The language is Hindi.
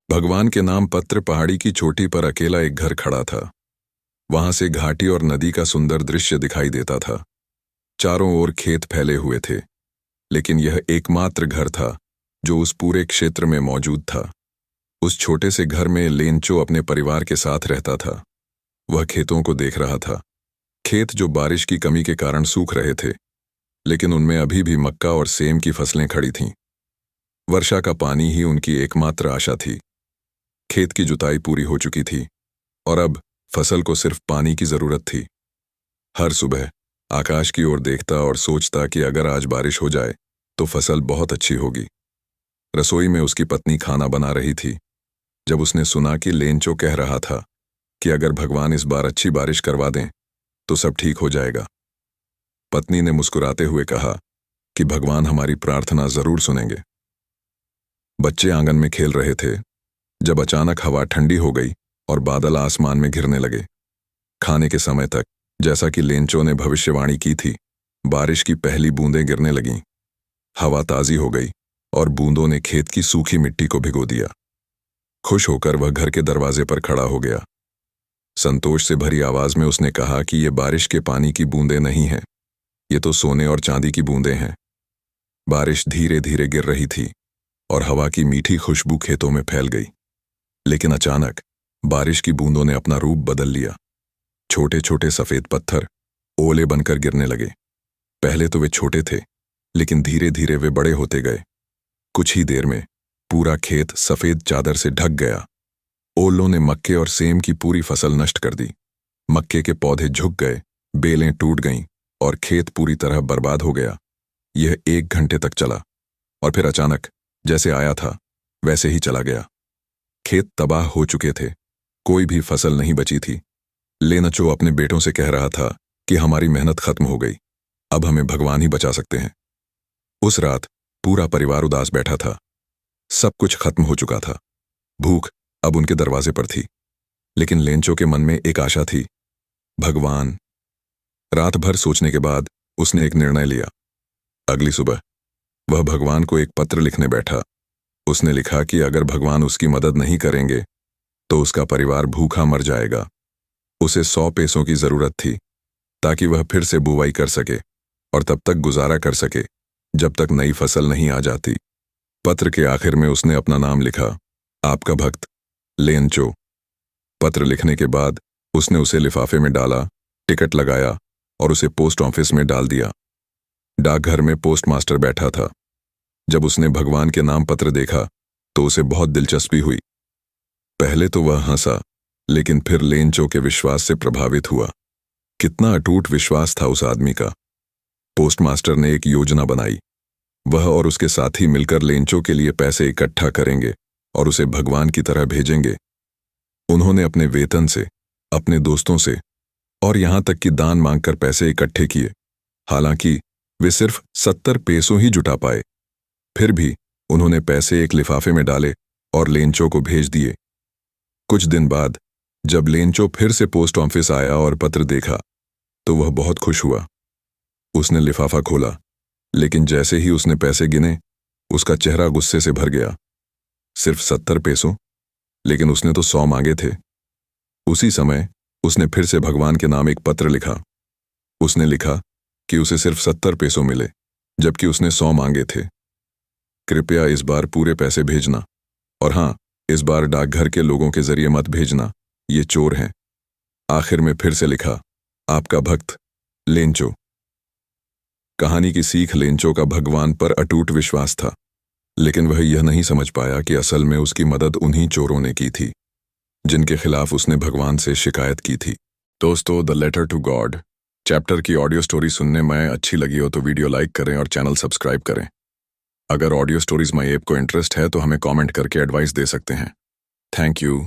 भगवान के नाम पत्र पहाड़ी की चोटी पर अकेला एक घर खड़ा था। वहां से घाटी और नदी का सुंदर दृश्य दिखाई देता था। चारों ओर खेत फैले हुए थे, लेकिन यह एकमात्र घर था जो उस पूरे क्षेत्र में मौजूद था। उस छोटे से घर में लेंचो अपने परिवार के साथ रहता था। वह खेतों को देख रहा था। खेत जो बारिश की कमी के कारण सूख रहे थे, लेकिन उनमें अभी भी मक्का और सेम की फसलें खड़ी थीं। वर्षा का पानी ही उनकी एकमात्र आशा थी। खेत की जुताई पूरी हो चुकी थी और अब फसल को सिर्फ पानी की जरूरत थी। हर सुबह आकाश की ओर देखता और सोचता कि अगर आज बारिश हो जाए तो फसल बहुत अच्छी होगी। रसोई में उसकी पत्नी खाना बना रही थी जब उसने सुना कि लेंचो कह रहा था कि अगर भगवान इस बार अच्छी बारिश करवा दें तो सब ठीक हो जाएगा। पत्नी ने मुस्कुराते हुए कहा कि भगवान हमारी प्रार्थना जरूर सुनेंगे। बच्चे आंगन में खेल रहे थे जब अचानक हवा ठंडी हो गई और बादल आसमान में घिरने लगे। खाने के समय तक, जैसा कि लेंचो ने भविष्यवाणी की थी, बारिश की पहली बूंदें गिरने लगीं। हवा ताजी हो गई और बूंदों ने खेत की सूखी मिट्टी को भिगो दिया। खुश होकर वह घर के दरवाजे पर खड़ा हो गया। संतोष से भरी आवाज में उसने कहा कि ये बारिश के पानी की बूंदें नहीं हैं, ये तो सोने और चांदी की बूंदें हैं। बारिश धीरे धीरे गिर रही थी और हवा की मीठी खुशबू खेतों में फैल गई। लेकिन अचानक बारिश की बूंदों ने अपना रूप बदल लिया। छोटे छोटे सफेद पत्थर ओले बनकर गिरने लगे। पहले तो वे छोटे थे, लेकिन धीरे धीरे वे बड़े होते गए। कुछ ही देर में पूरा खेत सफेद चादर से ढक गया। ओलों ने मक्के और सेम की पूरी फसल नष्ट कर दी। मक्के के पौधे झुक गए, बेलें टूट गईं और खेत पूरी तरह बर्बाद हो गया। यह 1 घंटे तक चला और फिर अचानक जैसे आया था वैसे ही चला गया। खेत तबाह हो चुके थे, कोई भी फसल नहीं बची थी। लेंचो अपने बेटों से कह रहा था कि हमारी मेहनत खत्म हो गई, अब हमें भगवान ही बचा सकते हैं। उस रात पूरा परिवार उदास बैठा था। सब कुछ खत्म हो चुका था। भूख अब उनके दरवाजे पर थी, लेकिन लेंचो के मन में एक आशा थी, भगवान। रात भर सोचने के बाद उसने एक निर्णय लिया। अगली सुबह वह भगवान को एक पत्र लिखने बैठा। उसने लिखा कि अगर भगवान उसकी मदद नहीं करेंगे तो उसका परिवार भूखा मर जाएगा। उसे 100 पैसों की जरूरत थी ताकि वह फिर से बुवाई कर सके और तब तक गुजारा कर सके जब तक नई फसल नहीं आ जाती। पत्र के आखिर में उसने अपना नाम लिखा, आपका भक्त लेंचो। पत्र लिखने के बाद उसने उसे लिफाफे में डाला, टिकट लगाया और उसे पोस्ट ऑफिस में डाल दिया। डाकघर में पोस्टमास्टर बैठा था। जब उसने भगवान के नाम पत्र देखा तो उसे बहुत दिलचस्पी हुई। पहले तो वह हंसा, लेकिन फिर लेंचो के विश्वास से प्रभावित हुआ। कितना अटूट विश्वास था उस आदमी का। पोस्टमास्टर ने एक योजना बनाई। वह और उसके साथी मिलकर लेंचो के लिए पैसे इकट्ठा करेंगे और उसे भगवान की तरह भेजेंगे। उन्होंने अपने वेतन से, अपने दोस्तों से और यहां तक कि दान मांगकर पैसे इकट्ठे किए। हालांकि वे सिर्फ 70 पैसों ही जुटा पाए। फिर भी उन्होंने पैसे एक लिफाफे में डाले और लेंचो को भेज दिए। कुछ दिन बाद जब लेंचो फिर से पोस्ट ऑफिस आया और पत्र देखा तो वह बहुत खुश हुआ। उसने लिफाफा खोला, लेकिन जैसे ही उसने पैसे गिने उसका चेहरा गुस्से से भर गया। सिर्फ 70 पैसों, लेकिन उसने तो 100 मांगे थे। उसी समय उसने फिर से भगवान के नाम एक पत्र लिखा। उसने लिखा कि उसे सिर्फ 70 पैसों मिले, जबकि उसने 100 मांगे थे। कृपया इस बार पूरे पैसे भेजना, और हाँ, इस बार डाकघर के लोगों के जरिए मत भेजना, ये चोर हैं। आखिर में फिर से लिखा, आपका भक्त लेंचो। कहानी की सीख लेंचो का भगवान पर अटूट विश्वास था, लेकिन वह यह नहीं समझ पाया कि असल में उसकी मदद उन्हीं चोरों ने की थी जिनके खिलाफ उसने भगवान से शिकायत की थी। दोस्तों, the letter to God chapter की ऑडियो स्टोरी सुनने में अच्छी लगी हो तो वीडियो लाइक करें और चैनल सब्सक्राइब करें। अगर ऑडियो स्टोरीज माई ऐप को इंटरेस्ट है तो हमें कमेंट करके एडवाइस दे सकते हैं। Thank you.